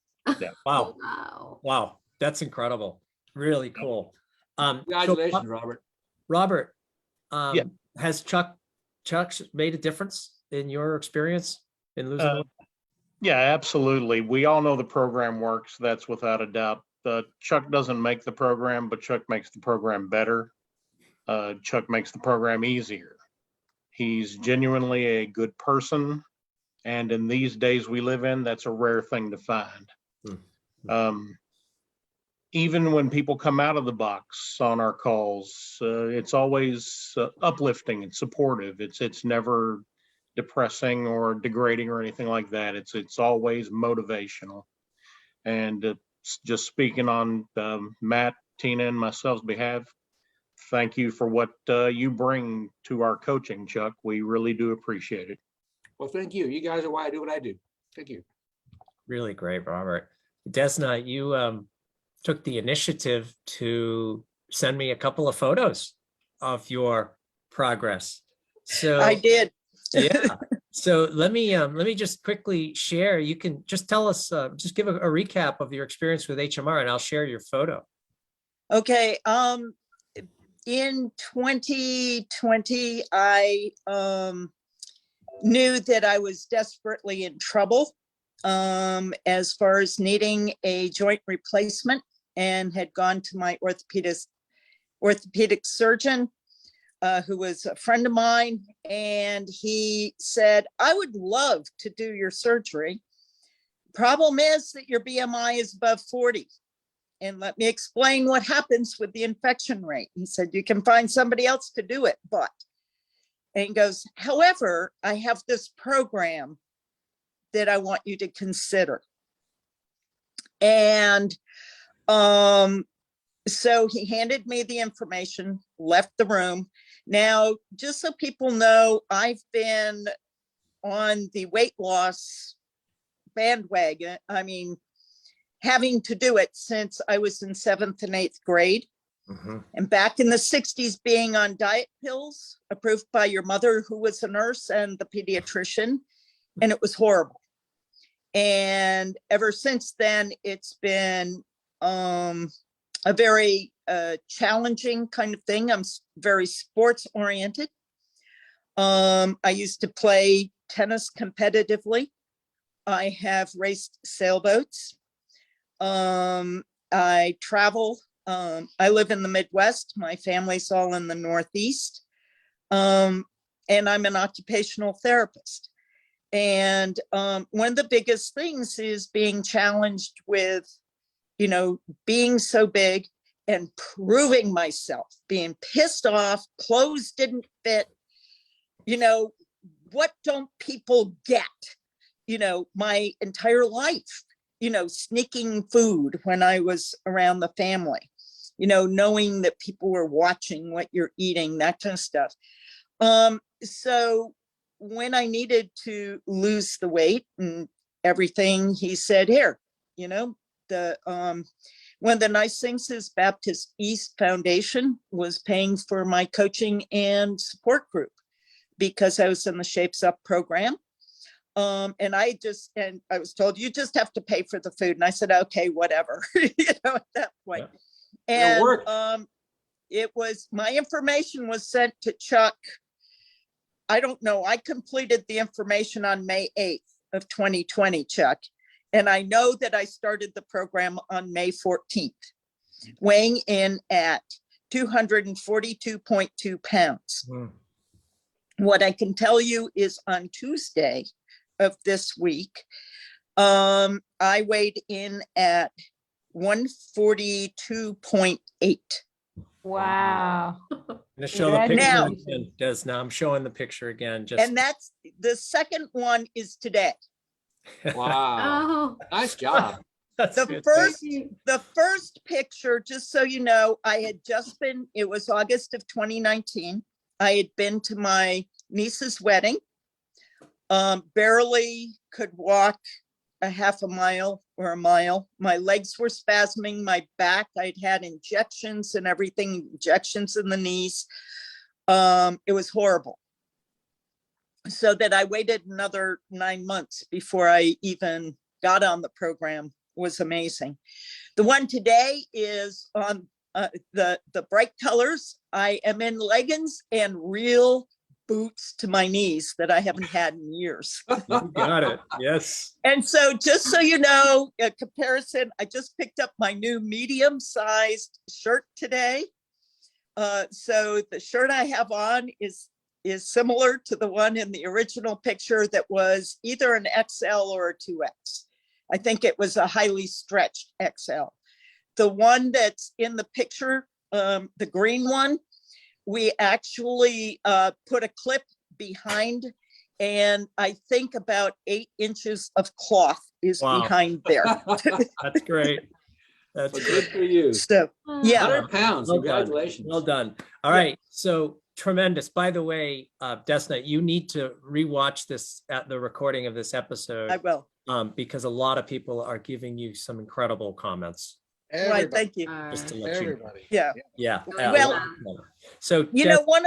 Yeah. Wow. Wow. Wow. That's incredible. Really cool. Congratulations, Robert. Robert, Yeah. has Chuck's made a difference in your experience in losing weight? Yeah, absolutely. We all know the program works. That's without a doubt. Chuck doesn't make the program, but Chuck makes the program better. Chuck makes the program easier. He's genuinely a good person. And in these days we live in, that's a rare thing to find. Even when people come out of the box on our calls, it's always uplifting and supportive. It's never depressing or degrading or anything like that. It's always motivational. And just speaking on Matt, Tina, and myself's behalf, thank you for what you bring to our coaching, Chuck. We really do appreciate it. Well, thank you. You guys are why I do what I do. Thank you. Really great, Robert. Desna, you took the initiative to send me a couple of photos of your progress. So I did. yeah. So let me just quickly share. You can just tell us, just give a recap of your experience with HMR, and I'll share your photo. Okay. In 2020, I knew that I was desperately in trouble as far as needing a joint replacement, and had gone to my orthopedic surgeon, who was a friend of mine, and he said, I would love to do your surgery. Problem is that your BMI is above 40. And let me explain what happens with the infection rate. He said, you can find somebody else to do it, but, and he goes, however, I have this program that I want you to consider. And so he handed me the information, left the room. Now, just so people know, I've been on the weight loss bandwagon. I mean, having to do it since I was in 7th and 8th grade. And back in the 60s, being on diet pills approved by your mother, who was a nurse, and the pediatrician, and it was horrible. And ever since then, it's been a very challenging kind of thing. I'm very sports oriented. I used to play tennis competitively. I have raced sailboats. I travel. I live in the Midwest. My family's all in the Northeast. And I'm an occupational therapist. And one of the biggest things is being challenged with, you know, being so big and proving myself, being pissed off, clothes didn't fit. You know, what don't people get? You know, my entire life, you know, sneaking food when I was around the family, you know, knowing that people were watching what you're eating, that kind of stuff. So when I needed to lose the weight and everything, he said, here, one of the nice things is Baptist East Foundation was paying for my coaching and support group because I was in the Shapes Up program. And I was told, you just have to pay for the food. And I said, okay, whatever, at that point. It worked. And my information was sent to Chuck. I don't know. I completed the information on May 8th of 2020, Chuck. And I know that I started the program on May 14th, weighing in at 242.2 pounds. Mm. What I can tell you is on Tuesday of this week, I weighed in at 142.8. Wow. Let's show the picture Now- again, Des. Now I'm showing the picture again. And that's the second one is today. Wow. Oh, Nice job. That's The good. first picture, just so you know, it was August of 2019. I had been to my niece's wedding. Barely could walk a half a mile or a mile. My legs were spasming, my back, I'd had injections and everything, injections in the knees. It was horrible. So that I waited another 9 months before I even got on the program was amazing. The one today is on the bright colors. I am in leggings and real boots to my knees that I haven't had in years. You got it. Yes. And so just so you know, a comparison, I just picked up my new medium-sized shirt today. So the shirt I have on is similar to the one in the original picture that was either an XL or a 2X. I think it was a highly stretched XL. The one that's in the picture, the green one, we actually put a clip behind, and I think about 8 inches of cloth is Wow. behind there. That's great. That's Well, good. good for you. So, yeah. 100 pounds. Well done. Congratulations. Well done. All right. So tremendous. By the way, Desna, you need to rewatch this at the recording of this episode I will. because a lot of people are giving you some incredible comments. Right, Everybody. thank you. Just to let you know. Everybody. Yeah. Yeah. Well- So You know, one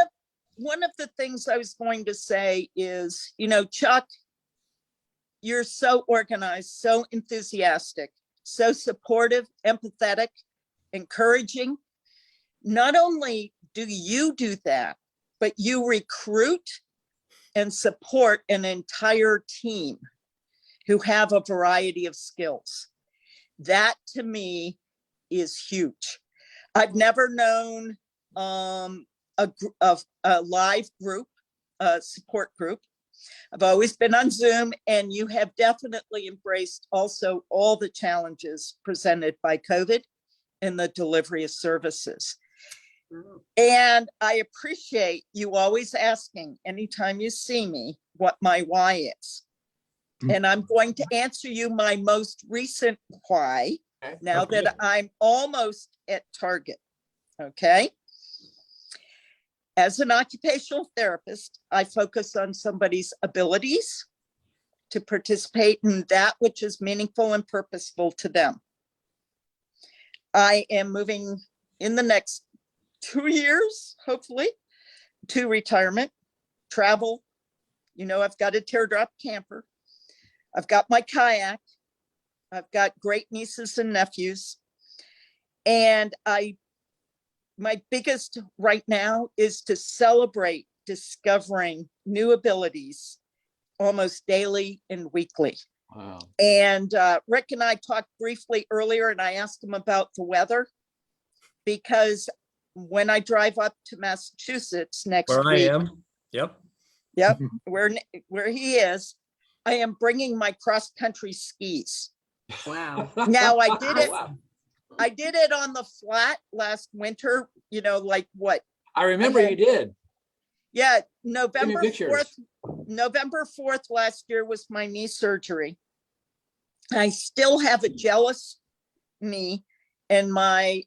of the things I was going to say is, Chuck, you're so organized, so enthusiastic, so supportive, empathetic, encouraging. Not only do you do that, but you recruit and support an entire team who have a variety of skills. That to me is huge. I've never known a live group, support group. I've always been on Zoom, and you have definitely embraced also all the challenges presented by COVID in the delivery of services. And I appreciate you always asking anytime you see me what my why is. And I'm going to answer you my most recent why now Okay. that I'm almost at target. Okay. As an occupational therapist, I focus on somebody's abilities to participate in that which is meaningful and purposeful to them. I am moving in the next 2 years, hopefully, to retirement, travel. I've got a teardrop camper. I've got my kayak. I've got great nieces and nephews. And my biggest right now is to celebrate discovering new abilities almost daily and weekly. Wow. And Rick and I talked briefly earlier, and I asked him about the weather, because when I drive up to Massachusetts next Where I week, am. Yep. where he is, I am bringing my cross-country skis. wow. Now I did it. Wow. I did it on the flat last winter, like what? I remember I had- you did. Yeah, November pictures. 4th last year was my knee surgery. I still have a jealous knee, and my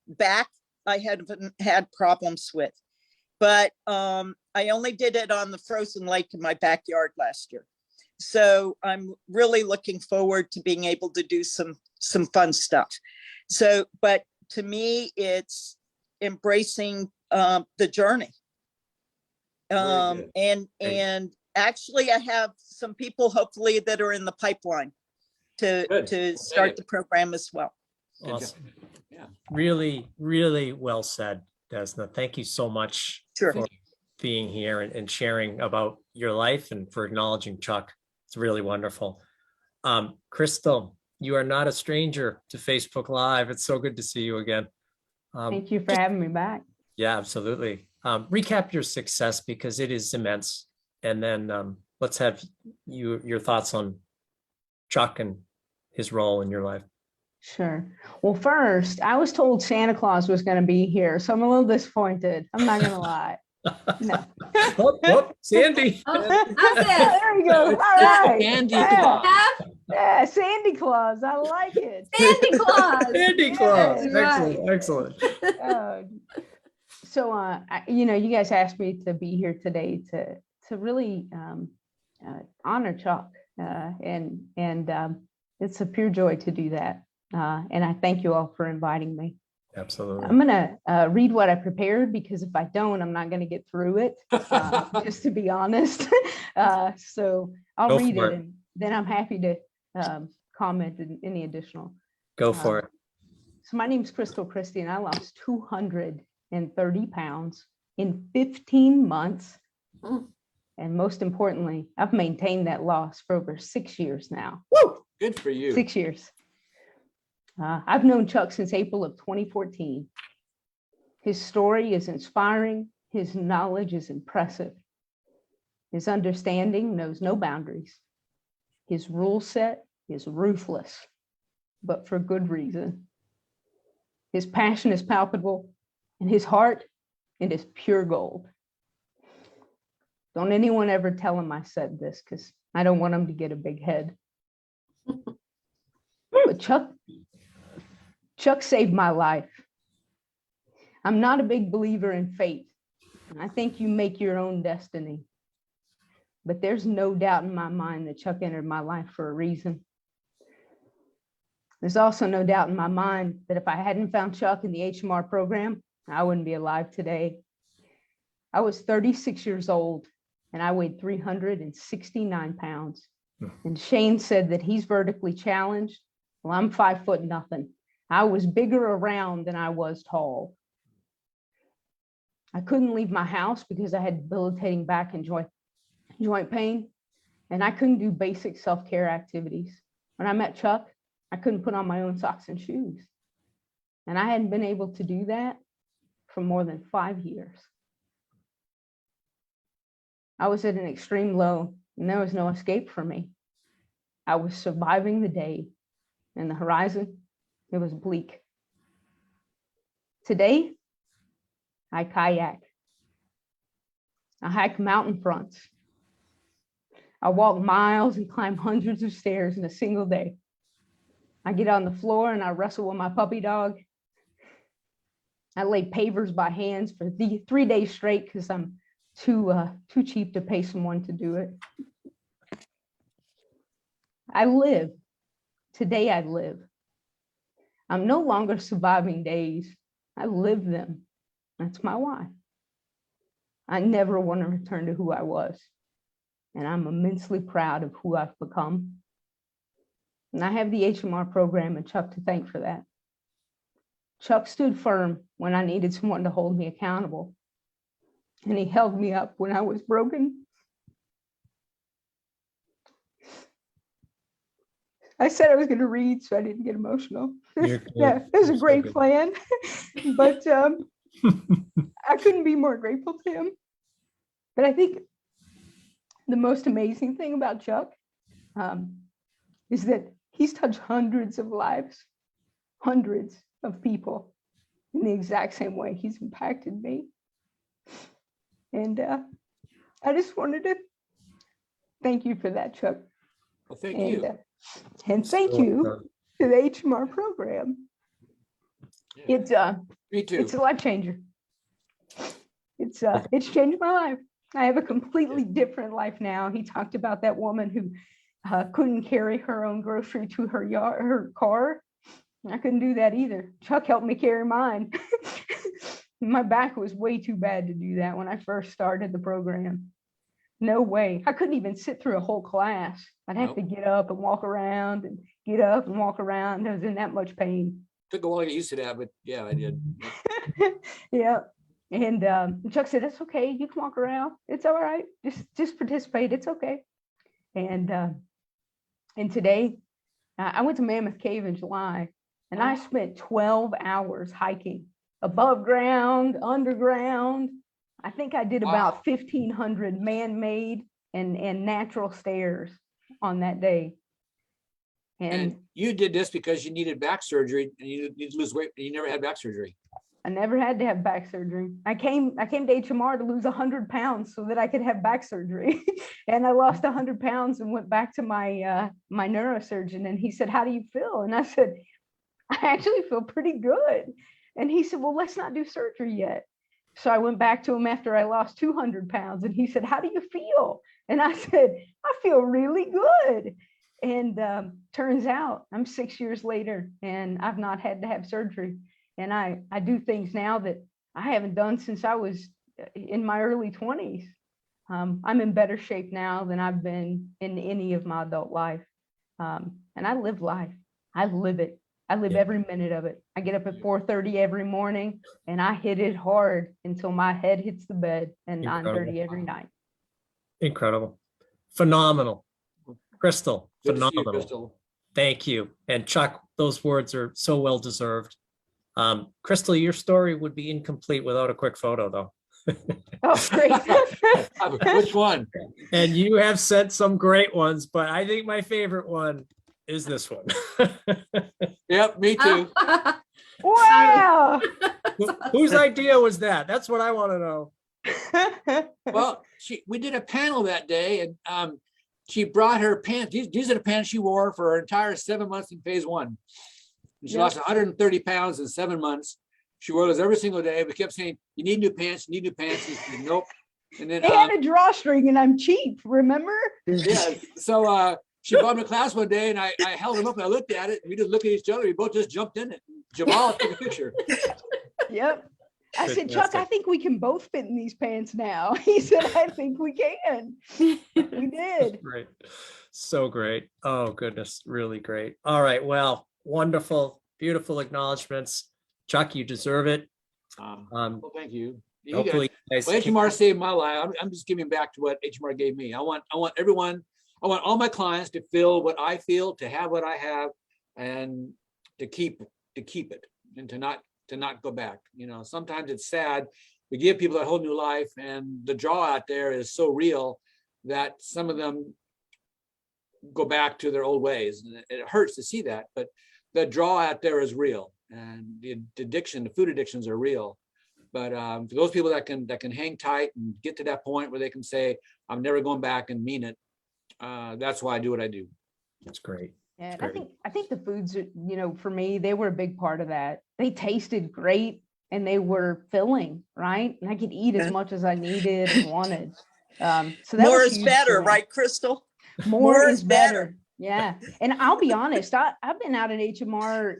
back I haven't had problems with. But I only did it on the frozen lake in my backyard last year. So I'm really looking forward to being able to do some fun stuff. So, but to me, it's embracing the journey. Very good. And actually I have some people hopefully that are in the pipeline Good. to start the program as well. Good job. Awesome. Yeah. Really, really well said, Desna. Thank you so much Sure. for being here and sharing about your life and for acknowledging Chuck. It's really wonderful. Crystal, you are not a stranger to Facebook Live. It's so good to see you again. Thank you for having me back. Yeah, absolutely. Recap your success because it is immense. And then let's have your thoughts on Chuck and his role in your life. Sure. Well, first, I was told Santa Claus was going to be here, so I'm a little disappointed. I'm not going to lie. No. Whoop, Sandy. Oh, how's that? There you go. All right. Sandy Yeah. Claus. Yeah, Sandy Claus. I like it. Sandy Claus. Sandy Claus. Yes, Excellent. So, you guys asked me to be here today to really honor Chuck, and it's a pure joy to do that. And I thank you all for inviting me. Absolutely. I'm gonna read what I prepared because if I don't, I'm not gonna get through it. Just to be honest. So I'll Go read for it, it. and then I'm happy to comment in any additional. Go for it. So my name's Crystal Christie, and I lost 230 pounds in 15 months. Mm. And most importantly, I've maintained that loss for over 6 years now. Woo! Good for you. 6 years. I've known Chuck since April of 2014. His story is inspiring. His knowledge is impressive. His understanding knows no boundaries. His rule set is ruthless, but for good reason. His passion is palpable, and his heart, it is pure gold. Don't anyone ever tell him I said this, because I don't want him to get a big head. But Chuck saved my life. I'm not a big believer in fate. I think you make your own destiny. But there's no doubt in my mind that Chuck entered my life for a reason. There's also no doubt in my mind that if I hadn't found Chuck in the HMR program, I wouldn't be alive today. I was 36 years old and I weighed 369 pounds. And Shane said that he's vertically challenged. Well, I'm 5 foot nothing. I was bigger around than I was tall. I couldn't leave my house because I had debilitating back and joint pain, and I couldn't do basic self-care activities. When I met Chuck, I couldn't put on my own socks and shoes. And I hadn't been able to do that for more than 5 years. I was at an extreme low, and there was no escape for me. I was surviving the day, and the horizon, it was bleak. Today, I kayak. I hike mountain fronts. I walk miles and climb hundreds of stairs in a single day. I get on the floor and I wrestle with my puppy dog. I lay pavers by hands for 3 days straight because I'm too cheap to pay someone to do it. I live. Today I live. I'm no longer surviving days. I live them. That's my why. I never want to return to who I was. And I'm immensely proud of who I've become. And I have the HMR program and Chuck to thank for that. Chuck stood firm when I needed someone to hold me accountable. And he held me up when I was broken. I said I was going to read, so I didn't get emotional. Yeah, it was a great plan, but I couldn't be more grateful to him. But I think the most amazing thing about Chuck is that he's touched hundreds of lives, hundreds of people in the exact same way he's impacted me. And I just wanted to thank you for that, Chuck. Well, thank you. And thank you to the HMR program. Yeah. It's Me too. it's a life changer. It's changed my life. I have a completely different life now. He talked about that woman who couldn't carry her own grocery to her car. I couldn't do that either. Chuck helped me carry mine. My back was way too bad to do that when I first started the program. No way. I couldn't even sit through a whole class. I'd have to get up and walk around and get up and walk around. I was in that much pain. Took a while to get used to that, but yeah, I did. Yeah. And Chuck said, "That's okay. You can walk around. It's all right. Just participate. It's okay." And today I went to Mammoth Cave in July, and I spent 12 hours hiking above ground, underground. I think I did about 1,500 man-made and natural stairs on that day. And you did this because you needed back surgery and you needed to lose weight, and you never had back surgery. I never had to have back surgery. I came to HMR to lose 100 pounds so that I could have back surgery. And I lost 100 pounds and went back to my my neurosurgeon, and he said, "How do you feel?" And I said, "I actually feel pretty good." And he said, "Well, let's not do surgery yet." So I went back to him after I lost 200 pounds, and he said, "How do you feel?" And I said, "I feel really good." And turns out I'm 6 years later and I've not had to have surgery. And I do things now that I haven't done since I was in my early 20s. I'm in better shape now than I've been in any of my adult life. And I live life. I live it. I live every minute of it. I get up at 4:30 every morning and I hit it hard until my head hits the bed, and 9:30 every night. Incredible. Phenomenal. Crystal, Good to see you, phenomenal. Crystal. Thank you. And Chuck, those words are so well deserved. Crystal, your story would be incomplete without a quick photo, though. Oh, great. Which one? And you have sent some great ones, but I think my favorite one is this one. Yep, me too. Wow. Whose idea was that? That's what I want to know. Well, we did a panel that day, and she brought her pants. These are the pants she wore for her entire 7 months in phase 1. She lost 130 pounds in 7 months. She wore those every single day. We kept saying, "You need new pants, you need new pants." She said, "Nope." And then They had a drawstring and I'm cheap, remember? yeah, so she brought me to class one day, and I held him up and I looked at it. And we just looked at each other. We both just jumped in it. Jamal took a picture. Yep. I said, "Chuck, I think we can both fit in these pants now." He said, "I think we can." We did. Great. So great. Oh, goodness. Really great. All right. Well, wonderful, beautiful acknowledgements. Chuck, you deserve it. Well, thank you. Hopefully, you guys Well, can- HMR saved my life. I'm just giving back to what HMR gave me. I want everyone, I want all my clients to feel what I feel, to have what I have, and to keep it, and to not go back. You know, sometimes it's sad. We give people a whole new life, and the draw out there is so real that some of them go back to their old ways. And it hurts to see that, but the draw out there is real, and the food addictions are real. But for those people that can hang tight and get to that point where they can say, "I'm never going back," and mean it, that's why I do what I do. That's great. And Great. I think the foods, for me, they were a big part of that. They tasted great and they were filling, right? And I could eat as much as I needed and wanted. So that More was is huge better, for me. right, Crystal? More is better. Yeah. And I'll be honest, I've been out at HMR,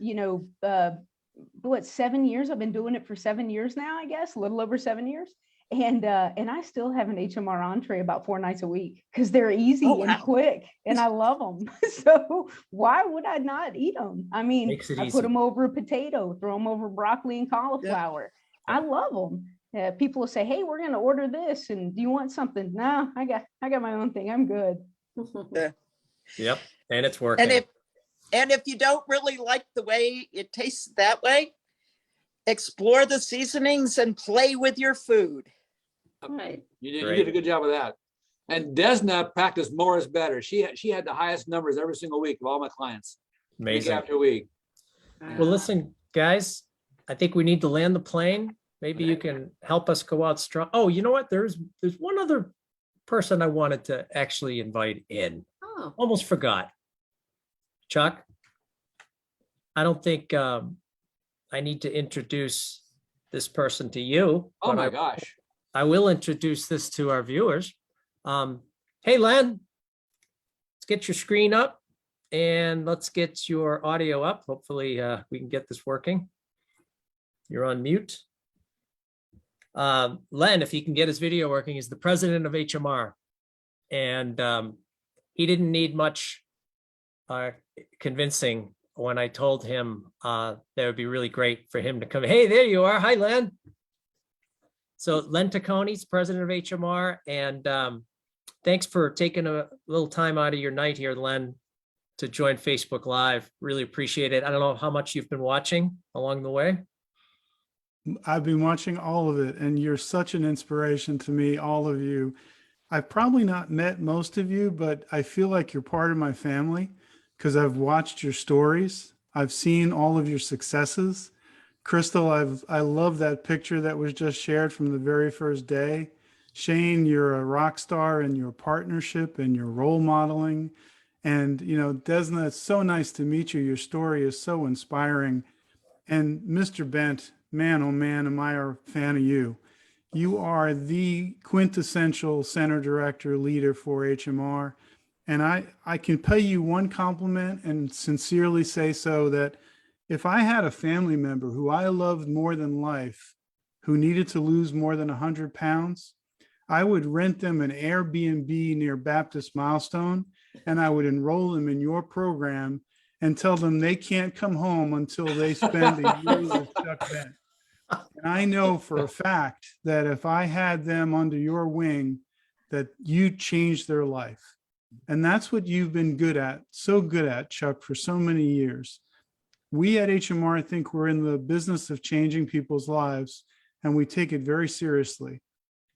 7 years? I've been doing it for 7 years now, I guess, a little over 7 years. And I still have an HMR entree about 4 nights a week because they're easy and quick and I love them. So why would I not eat them? I mean, Makes it I easy. put them over a potato, throw them over broccoli and cauliflower. I love them. People will say, "Hey, we're going to order this. And do you want something?" No, I got my own thing. I'm good. Yep. And it's working. And if you don't really like the way it tastes that way, explore the seasonings and play with your food. Right. You Great. did a good job of that. And Desna practiced more is better. She had the highest numbers every single week of all my clients, week Amazing. after week. Well, listen, guys, I think we need to land the plane. Maybe you can help us go out strong. Oh, you know what? There's one other person I wanted to actually invite in. Oh, Almost forgot. Chuck, I don't think I need to introduce this person to you. Oh but my I- gosh. I will introduce this to our viewers. Hey, Len, let's get your screen up and let's get your audio up. Hopefully we can get this working. You're on mute. Len, if he can get his video working, is the president of HMR. And he didn't need much convincing when I told him that would be really great for him to come. Hey, there you are. Hi, Len. So Len Tacconi's president of HMR. And thanks for taking a little time out of your night here, Len, to join Facebook Live. Really appreciate it. I don't know how much you've been watching along the way. I've been watching all of it, and you're such an inspiration to me, all of you. I've probably not met most of you, but I feel like you're part of my family because I've watched your stories. I've seen all of your successes. Crystal, I love that picture that was just shared from the very first day. Shane, you're a rock star in your partnership and your role modeling. And, you know, Desna, it's so nice to meet you. Your story is so inspiring. And Mr. Bent, man, oh man, am I a fan of you. You are the quintessential center director leader for HMR. And I can pay you one compliment and sincerely say so, that if I had a family member who I loved more than life, who needed to lose more than 100 pounds, I would rent them an Airbnb near Baptist Milestone, and I would enroll them in your program and tell them they can't come home until they spend a year with Chuck Bent. And I know for a fact that if I had them under your wing, that you changed their life. And that's what you've been good at, so good at, Chuck, for so many years. We at HMR, I think we're in the business of changing people's lives, and we take it very seriously.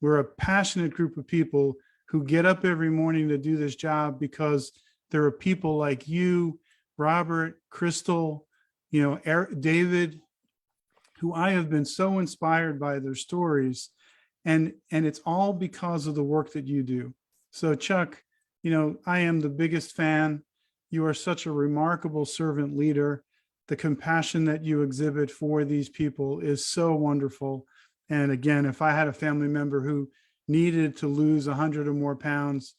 We're a passionate group of people who get up every morning to do this job because there are people like you, Robert, Crystal, you know, Eric, David, who I have been so inspired by their stories. And it's all because of the work that you do. So Chuck, you know, I am the biggest fan. You are such a remarkable servant leader. The compassion that you exhibit for these people is so wonderful. And again, if I had a family member who needed to lose 100 or more pounds,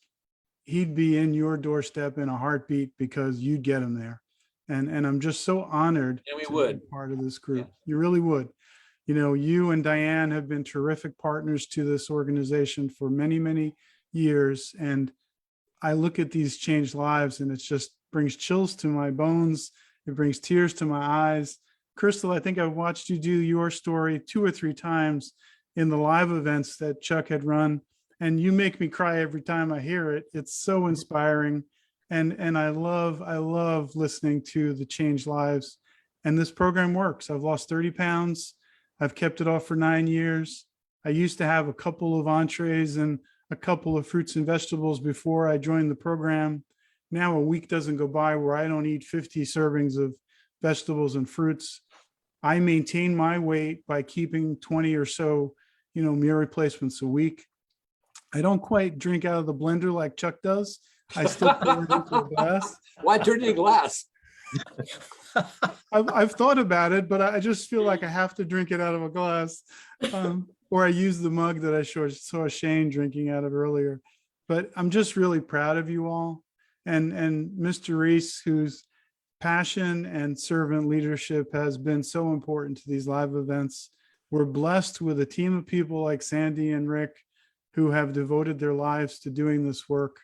he'd be in your doorstep in a heartbeat because you'd get him there. And I'm just so honored And we to would. be part of this group. Yeah. You really would. You know, you and Diane have been terrific partners to this organization for many, many years. And I look at these changed lives and it just brings chills to my bones. It brings tears to my eyes. Crystal, I think I've watched you do your story 2 or 3 times in the live events that Chuck had run. And you make me cry every time I hear it. It's so inspiring. And I love listening to the changed lives. And this program works. I've lost 30 pounds. I've kept it off for 9 years. I used to have a couple of entrees and a couple of fruits and vegetables before I joined the program. Now a week doesn't go by where I don't eat 50 servings of vegetables and fruits. I maintain my weight by keeping 20 or so, you know, meal replacements a week. I don't quite drink out of the blender like Chuck does. I still pour it into a glass. Why turn it in glass? I've thought about it, but I just feel like I have to drink it out of a glass. Or I use the mug that I saw Shane drinking out of earlier. But I'm just really proud of you all. And Mr. Reese, whose passion and servant leadership has been so important to these live events. We're blessed with a team of people like Sandy and Rick who have devoted their lives to doing this work.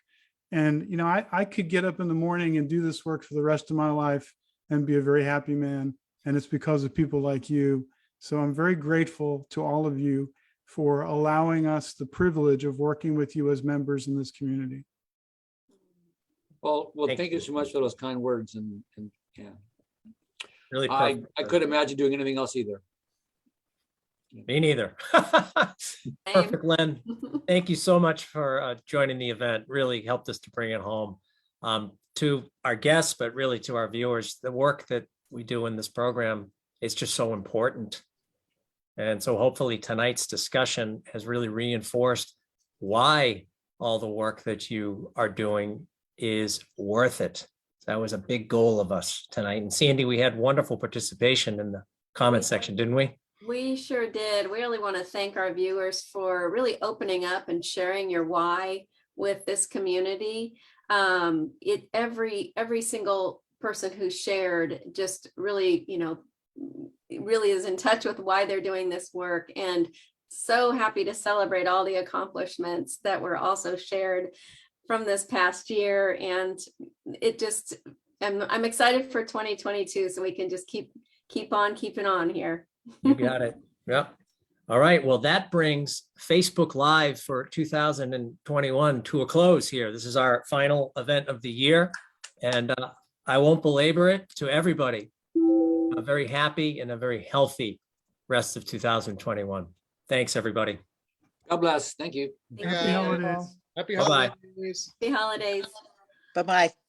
And, you know, I could get up in the morning and do this work for the rest of my life and be a very happy man. And it's because of people like you. So I'm very grateful to all of you for allowing us the privilege of working with you as members in this community. Well, thank you so much for those kind words. And yeah, Really I perfect. couldn't imagine doing anything else either. Me neither. Perfect, Len. Thank you so much for joining the event. Really helped us to bring it home to our guests, but really to our viewers. The work that we do in this program is just so important. And so hopefully tonight's discussion has really reinforced why all the work that you are doing is worth it. That was a big goal of us tonight. And Sandy, we had wonderful participation in the comment section, didn't we? We sure did. We really want to thank our viewers for really opening up and sharing your why with this community. Every single person who shared just really, really is in touch with why they're doing this work, and so happy to celebrate all the accomplishments that were also shared from this past year. And I'm excited for 2022, so we can just keep on keeping on here. You got it. Yep. All right. Well, that brings Facebook Live for 2021 to a close here. This is our final event of the year, and I won't belabor it. To everybody, a very happy and a very healthy rest of 2021. Thanks, everybody. God bless. Thank you. Thank Happy you. holidays. Happy Bye-bye. holidays. Happy holidays. Bye-bye.